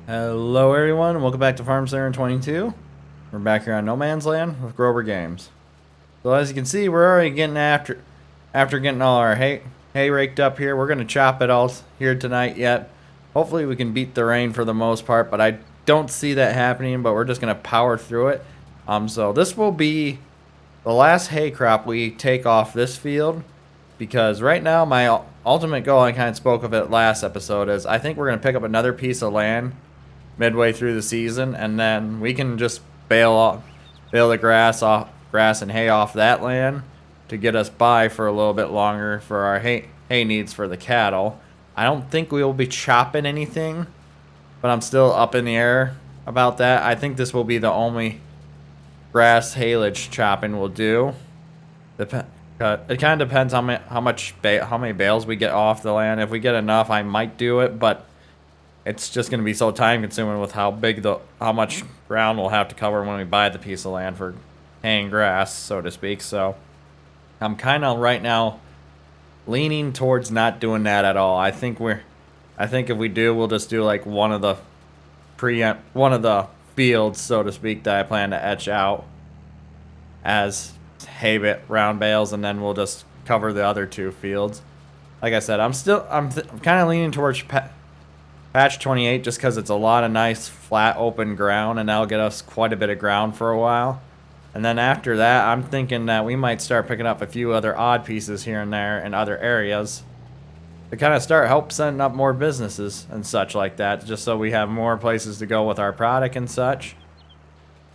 Hello everyone, welcome back to Farm Center 22. We're back here on No Man's Land with Grober Games. So as you can see, we're already getting after getting all our hay raked up here. We're gonna chop it all here tonight yet. Hopefully we can beat the rain for the most part, but I don't see that happening, but we're just gonna power through it. So this will be the last hay crop we take off this field, because right now my ultimate goal, I kind of spoke of it last episode, is I think we're gonna pick up another piece of land midway through the season, and then we can just bale the grass and hay off that land to get us by for a little bit longer for our hay needs for the cattle. I don't think we will be chopping anything, but I'm still up in the air about that. I think this will be the only grass haylage chopping we'll do. It kind of depends how many bales we get off the land. If we get enough, I might do it, but it's just going to be so time consuming with how much ground we'll have to cover when we buy the piece of land for haying grass, so to speak. So I'm kind of right now leaning towards not doing that at all. I think if we do, we'll just do like one of the fields, so to speak, that I plan to etch out as round bales, and then we'll just cover the other two fields. Like I said, I'm kind of leaning towards Patch 28 just because it's a lot of nice flat open ground, and that'll get us quite a bit of ground for a while. And then after that, I'm thinking that we might start picking up a few other odd pieces here and there in other areas to kind of help setting up more businesses and such like that, just so we have more places to go with our product and such,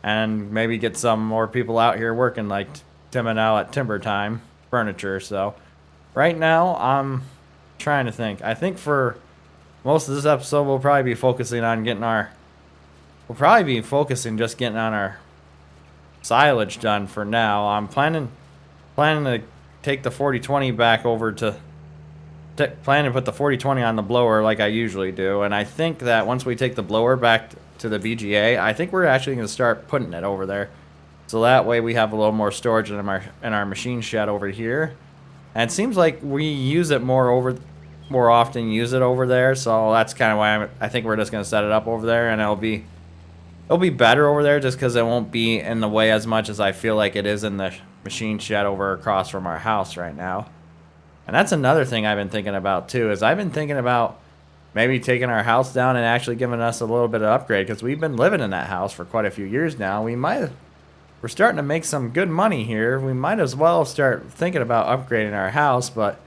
and maybe get some more people out here working like Tim and Al at Timber Time Furniture. So right now I'm trying to think. I think for most of this episode, we'll probably be focusing getting our silage done for now. I'm planning to take the 4020 back over to planning to put the 4020 on the blower like I usually do, and I think that once we take the blower back to the BGA, I think we're actually going to start putting it over there, so that way we have a little more storage in our machine shed over here. And it seems like we use it more often over there, so that's kind of why I think we're just going to set it up over there, and it'll be better over there just because it won't be in the way as much as I feel like it is in the machine shed over across from our house right now. And that's another thing I've been thinking about too, is I've been thinking about maybe taking our house down and actually giving us a little bit of upgrade, because we've been living in that house for quite a few years now. We're starting to make some good money here. We might as well start thinking about upgrading our house, but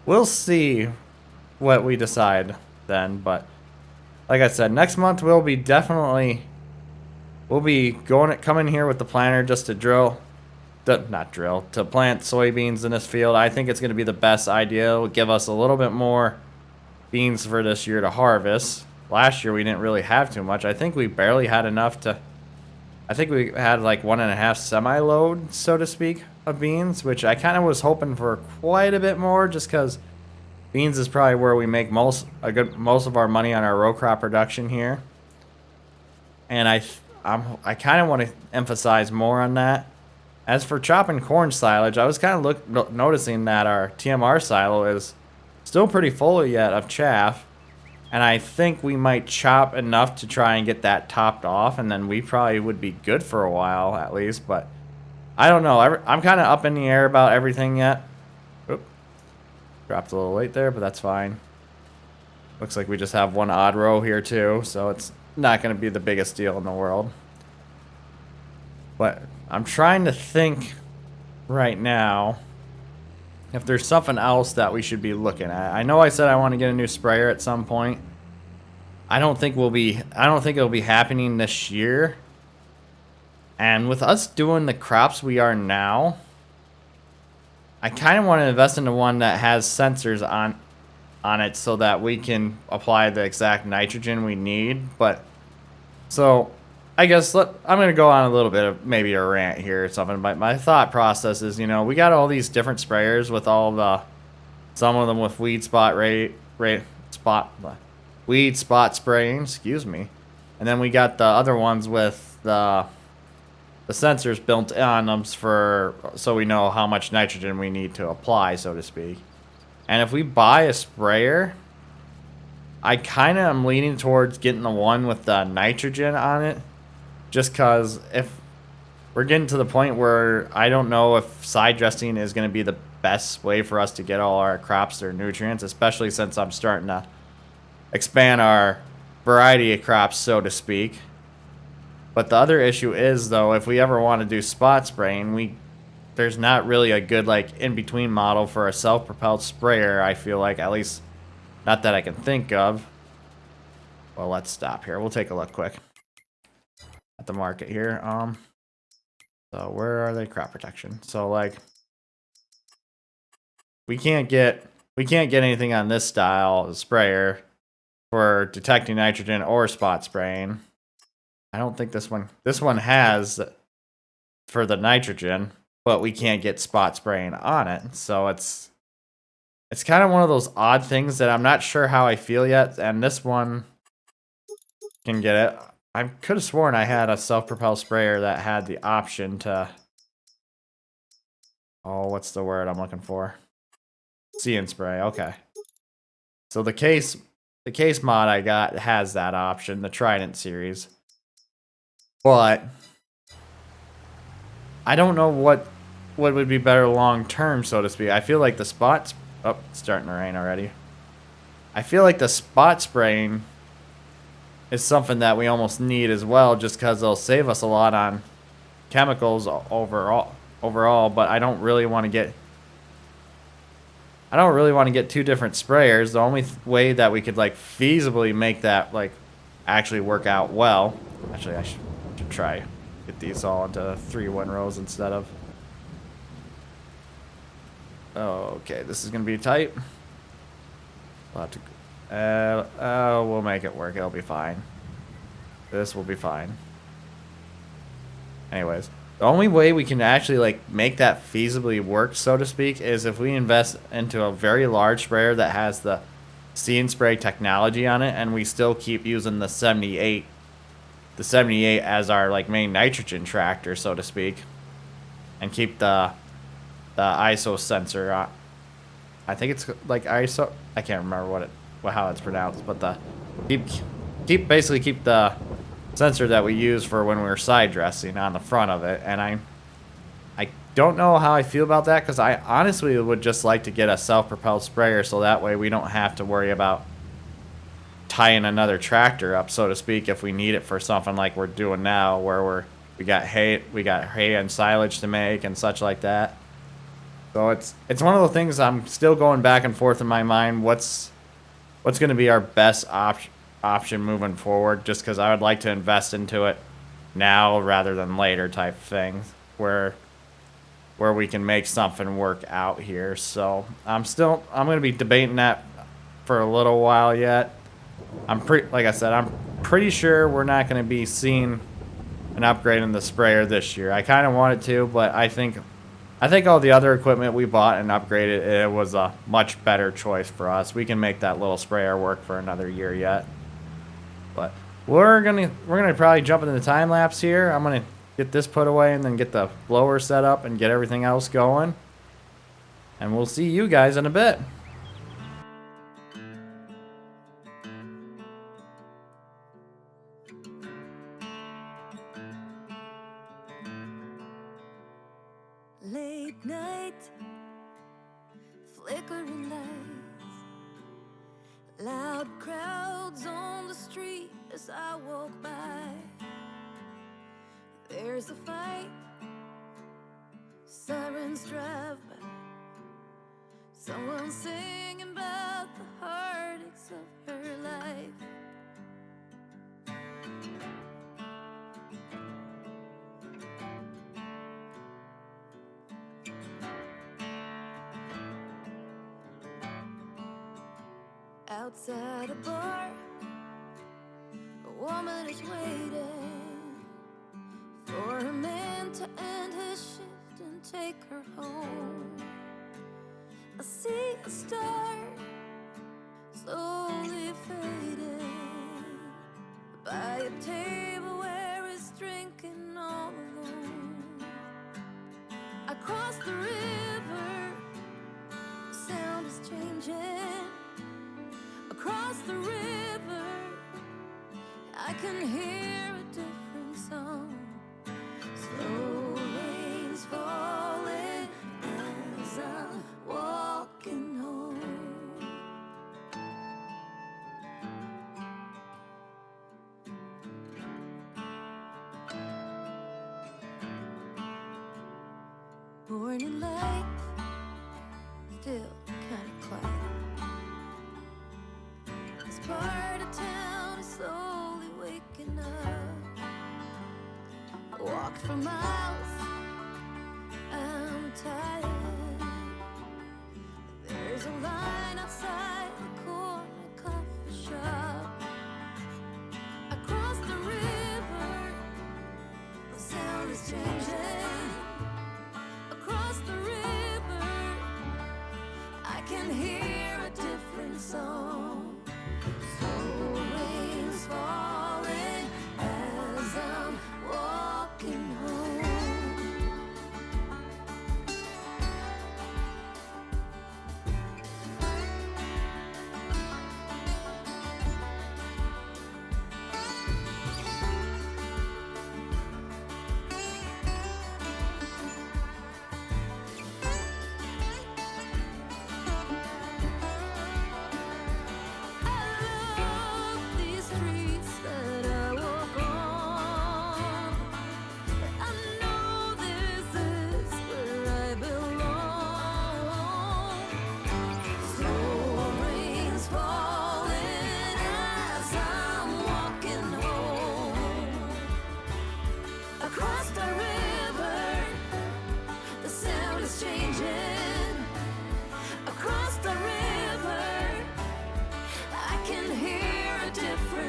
we'll see what we decide then. But like I said, next month we'll be coming here with the planter just to to plant soybeans in this field. I think it's going to be the best idea. It'll give us a little bit more beans for this year to harvest. Last year we didn't really have too much. I think we barely had enough I think we had like 1.5 semi-load, so to speak, of beans, which I kind of was hoping for quite a bit more, just because beans is probably where we make most of our money on our row crop production here. And I kind of want to emphasize more on that. As for chopping corn silage, I was kind of noticing that our TMR silo is still pretty full yet of chaff, and I think we might chop enough to try and get that topped off, and then we probably would be good for a while at least. But I don't know. I'm kind of up in the air about everything yet. Oop. Dropped a little late there, but that's fine. Looks like we just have one odd row here too, so it's not going to be the biggest deal in the world. But I'm trying to think right now if there's something else that we should be looking at. I know I said I want to get a new sprayer at some point. I don't think it'll be happening this year. And with us doing the crops we are now, I kind of want to invest into one that has sensors on it so that we can apply the exact nitrogen we need. But so I guess I'm going to go on a little bit of maybe a rant here or something, but my thought process is, we got all these different sprayers with some of them with weed spot spraying, excuse me. And then we got the other ones with the sensors built on them so we know how much nitrogen we need to apply, so to speak. And if we buy a sprayer, I kind of am leaning towards getting the one with the nitrogen on it, just because if we're getting to the point where I don't know if side dressing is going to be the best way for us to get all our crops their nutrients, especially since I'm starting to expand our variety of crops, so to speak. But the other issue is, though, if we ever want to do spot spraying, there's not really a good like in-between model for a self-propelled sprayer, I feel like, at least not that I can think of. Well, let's stop here. We'll take a look quick at the market here. So where are they? Crop protection. So like we can't get anything on this style sprayer for detecting nitrogen or spot spraying. I don't think this one has for the nitrogen, but we can't get spot spraying on it. So it's kind of one of those odd things that I'm not sure how I feel yet, and this one can get it. I could have sworn I had a self-propelled sprayer that had the option to... Oh, what's the word I'm looking for? See and spray, okay. So the case mod I got has that option, the Trident series. But I don't know what would be better long term, so to speak. I feel like the spots... Oh, it's starting to rain already. I feel like the spot spraying is something that we almost need as well, just because they'll save us a lot on chemicals overall. But I don't really want to get two different sprayers. The only way that we could like feasibly make that like actually work out well. Actually, I should try get these all into 3 windrows instead of... Okay, this is gonna be tight. We'll have to... we'll make it work. It'll be fine. This will be fine. Anyways, the only way we can actually like make that feasibly work, so to speak, is if we invest into a very large sprayer that has the see and spray technology on it, and we still keep using the 78 as our like main nitrogen tractor, so to speak, and keep the ISO sensor. I think it's like ISO. I can't remember how it's pronounced, but the keep the sensor that we use for when we're side dressing on the front of it. And I don't know how I feel about that, because I honestly would just like to get a self-propelled sprayer, so that way we don't have to worry about tying another tractor up, so to speak, if we need it for something like we're doing now, where we got hay and silage to make and such like that. So it's one of the things I'm still going back and forth in my mind. What's going to be our best option moving forward? Just because I would like to invest into it now rather than later type thing, where we can make something work out here. So I'm going to be debating that for a little while yet. Like I said, I'm pretty sure we're not going to be seeing an upgrade in the sprayer this year. I kind of wanted to, but I think all the other equipment we bought and upgraded, it was a much better choice for us. We can make that little sprayer work for another year yet. But we're gonna probably jump into the time lapse here. I'm gonna get this put away and then get the blower set up and get everything else going. And we'll see you guys in a bit. Late night, flickering lights, loud crowds on the street as I walk by. There's a fight, sirens drive by, someone singing about the heartaches of her life. Outside a bar, a woman is waiting for a man to end his shift and take her home. I see a star slowly fading by a table where he's drinking all alone. I cross the river, the sound is changing. Across the river can hear a different song. Slow rains falling as I'm walking home. Morning light, still kinda quiet. This part of town is slowly waking up. I walked for miles, I'm tired. There's a line outside the corner coffee shop. I crossed the river, the sound is changing. Across the river, I can hear a different song. Slow rains falling as I'm walking home.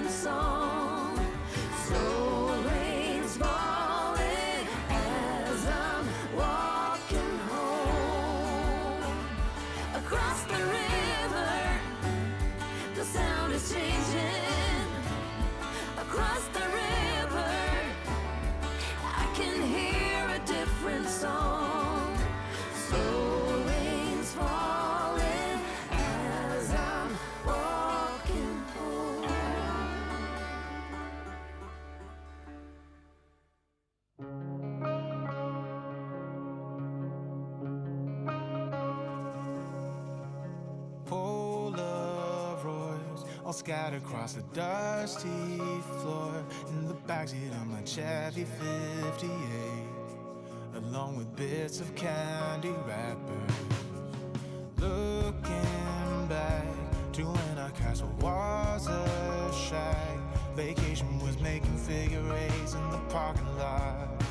Song. Slow rains falling as I'm walking home. Across the river, the sound is changing. Across the river, I can hear a different song. Slow rains falling as I'm walking home. Polaroids all scattered across the dusty floor in the backseat of my Chevy 58, along with bits of candy wrappers. Looking back to when our castle was a shack, vacation was making figure eights in the parking lot.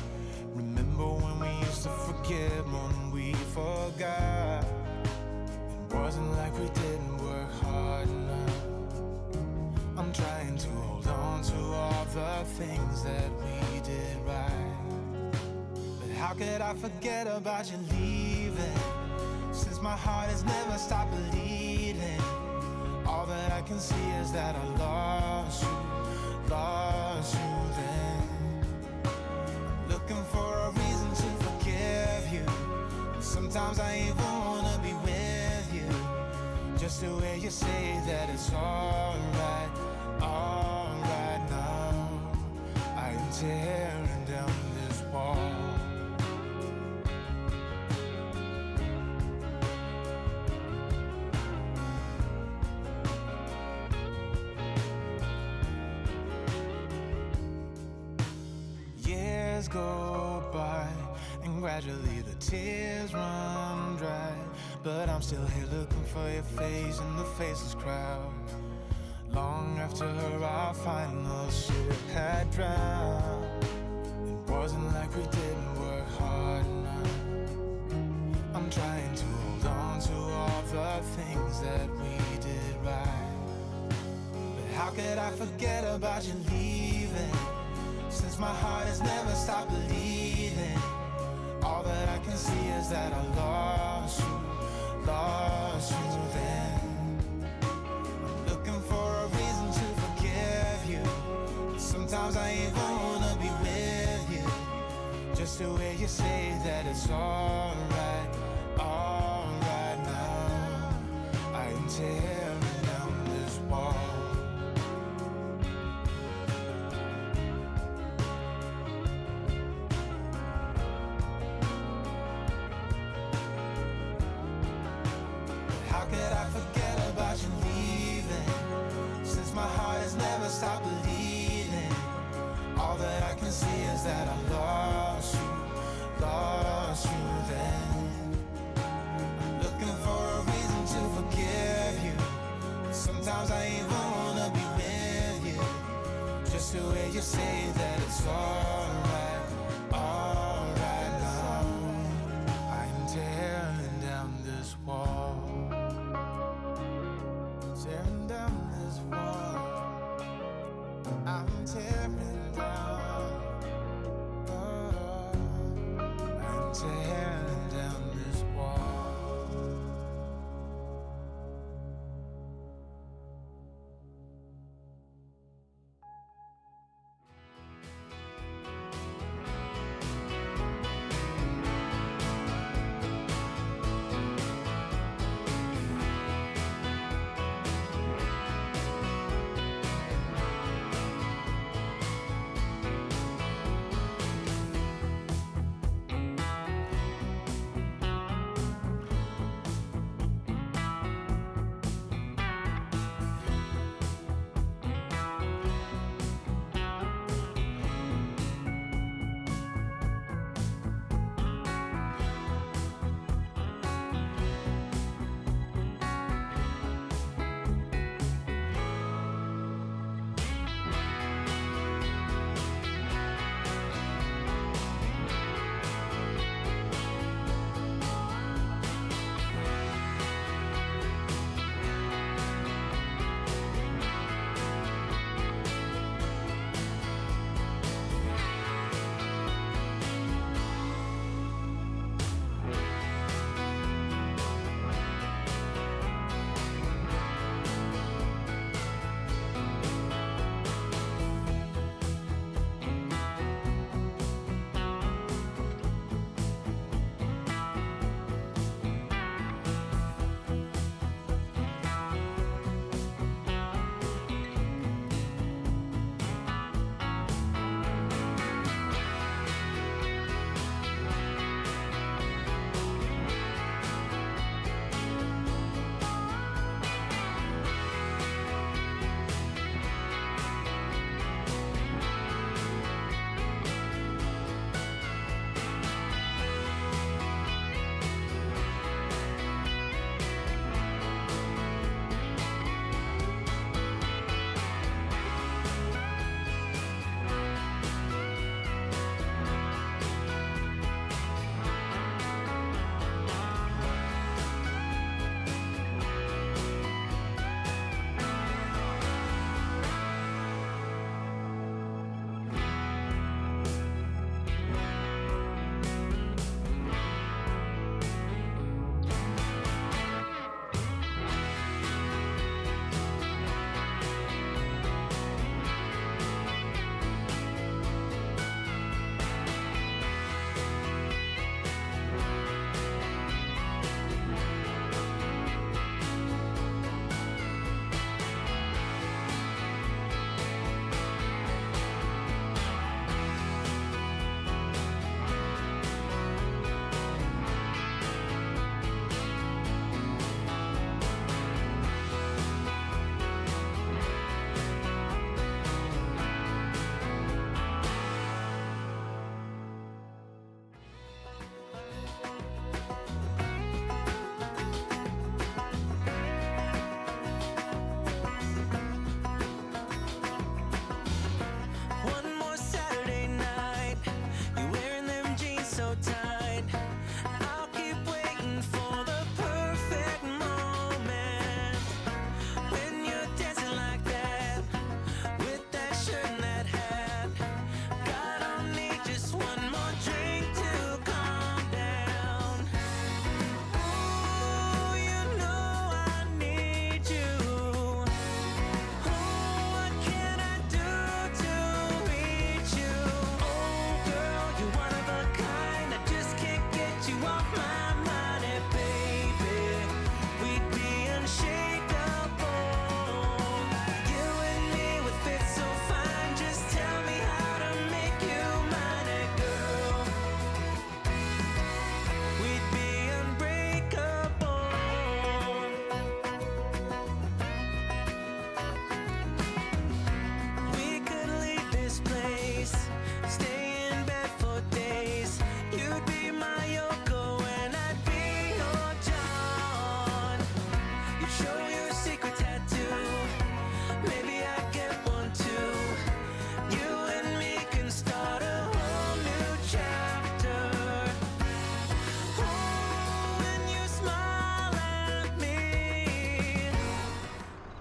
Remember when we used to forgive more than we forgot? It wasn't like we didn't work hard enough. I'm trying to hold on to all the things that we did right. But how could I forget about you leaving? Since my heart has never stopped bleeding, all that I can see is that I lost you then. Looking for a reason to forgive you, and sometimes I even wanna be with you, just to hear you say that it's alright now. I am tearing down this wall. Years go by, and gradually the tears run dry, but I'm still here looking for your face in the faceless crowd. Long after our final ship had drowned, it wasn't like we didn't work hard enough. I'm trying to hold on to all the things that we did right. But how could I forget about you leaving? Since my heart has never stopped bleeding, all that I can see is that I lost you then. I'm looking for a reason to forgive you, but sometimes I even wanna be with you, just to hear you say that it's alright now. I am tearing down this wall. could I forget about you leaving? Since my heart has never stopped bleeding, all that I can see is that I lost you then. I'm looking for a reason to forgive you. Sometimes I even wanna be with you, just to hear you say that it's alright now. I'm tearing down this wall, tearing down this wall. I'm tearing down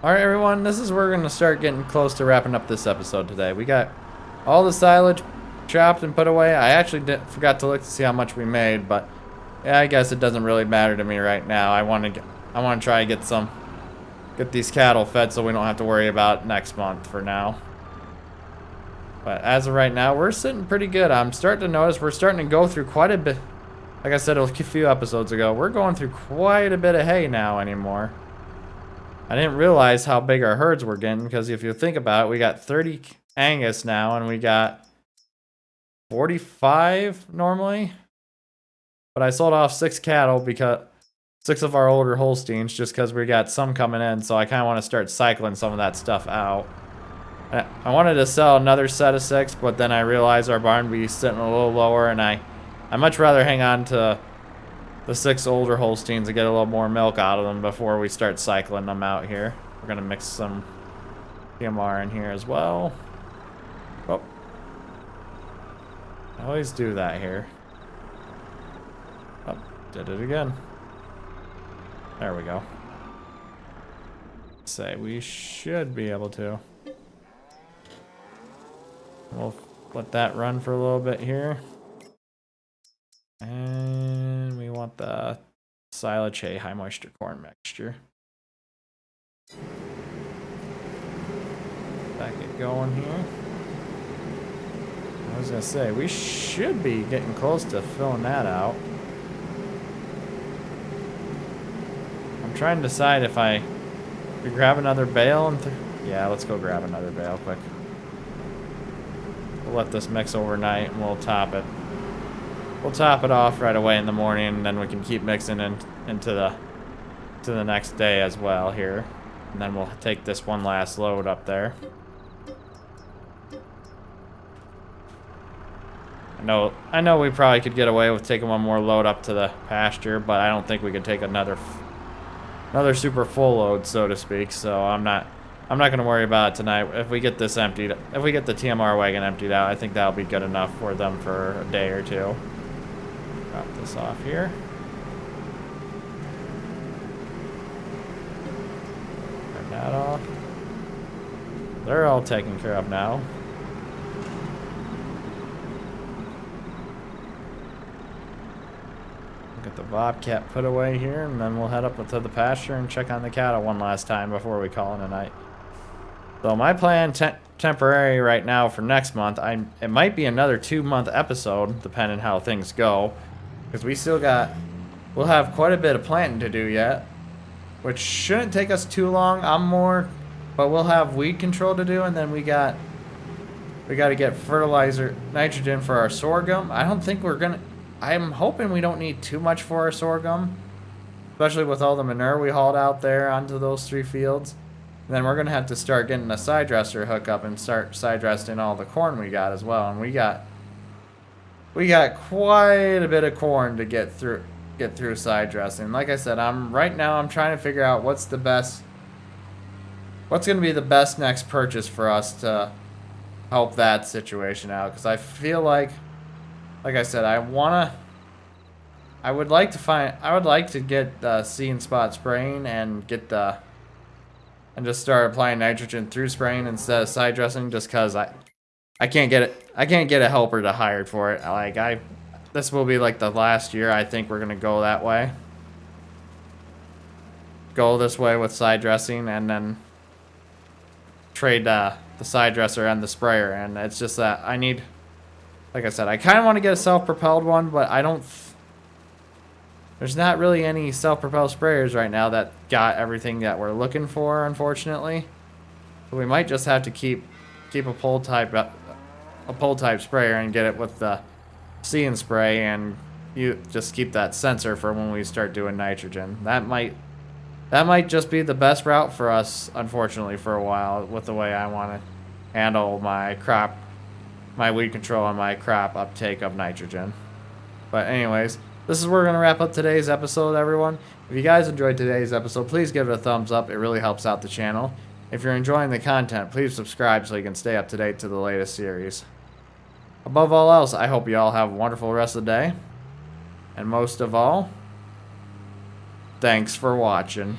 Alright, everyone, this is where we're going to start getting close to wrapping up this episode today. We got all the silage chopped and put away. I actually forgot to look to see how much we made, but yeah, I guess it doesn't really matter to me right now. I want to try and get these cattle fed so we don't have to worry about next month for now. But as of right now, we're sitting pretty good. I'm starting to notice we're starting to go through quite a bit. Like I said a few episodes ago, we're going through quite a bit of hay now anymore. I didn't realize how big our herds were getting, because if you think about it, we got 30 Angus now, and we got 45 normally. But I sold off 6 cattle, because 6 of our older Holsteins, just because we got some coming in, so I kind of want to start cycling some of that stuff out. I wanted to sell another set of 6, but then I realized our barn would be sitting a little lower, and I'd much rather hang on to the 6 older Holsteins and get a little more milk out of them before we start cycling them out here. We're going to mix some TMR in here as well. Oh. I always do that here. Oh, did it again. There we go. Say we should be able to. We'll let that run for a little bit here. And we want the silage hay high moisture corn mixture. Back it going here. I was gonna say, we should be getting close to filling that out. I'm trying to decide if we grab another bale and yeah, let's go grab another bale quick. We'll let this mix overnight and we'll top it. We'll top it off right away in the morning, and then we can keep mixing into the next day as well here. And then we'll take this one last load up there. I know we probably could get away with taking one more load up to the pasture, but I don't think we could take another super full load, so to speak. So I'm not gonna worry about it tonight. If we get this emptied, if we get the TMR wagon emptied out, I think that'll be good enough for them for a day or two. Drop this off here. Turn that off. They're all taken care of now. Get the bobcat put away here, and then we'll head up to the pasture and check on the cattle one last time before we call it a night. So my plan temporary right now for next month, it might be another 2-month episode, depending how things go. Because we'll have quite a bit of planting to do yet, which shouldn't take us too long. But we'll have weed control to do, and then we got to get fertilizer, nitrogen for our sorghum. I'm hoping we don't need too much for our sorghum, especially with all the manure we hauled out there onto those 3 fields. And then we're gonna have to start getting a side dresser hookup and start side dressing all the corn we got as well, and we got quite a bit of corn to get through side dressing. Like I said, right now I'm trying to figure out what's going to be the best next purchase for us to help that situation out, because I feel like I said, I would like to get the seed and spot spraying and just start applying nitrogen through spraying instead of side dressing, just because I can't get a helper to hire for it. This will be like the last year I think we're gonna go that way. Go this way with side dressing, and then trade the side dresser and the sprayer. And it's just that like I said, I kind of want to get a self-propelled one, but there's not really any self-propelled sprayers right now that got everything that we're looking for, unfortunately. So we might just have to keep a pull type sprayer and get it with the See and Spray, and you just keep that sensor for when we start doing nitrogen. That might just be the best route for us, unfortunately, for a while, with the way I want to handle my weed control and my crop uptake of nitrogen. But anyways, this is where we're going to wrap up today's episode, everyone. If you guys enjoyed today's episode, please give it a thumbs up. It really helps out the channel. If you're enjoying the content, please subscribe so you can stay up to date to the latest series. Above all else, I hope you all have a wonderful rest of the day. And most of all, thanks for watching.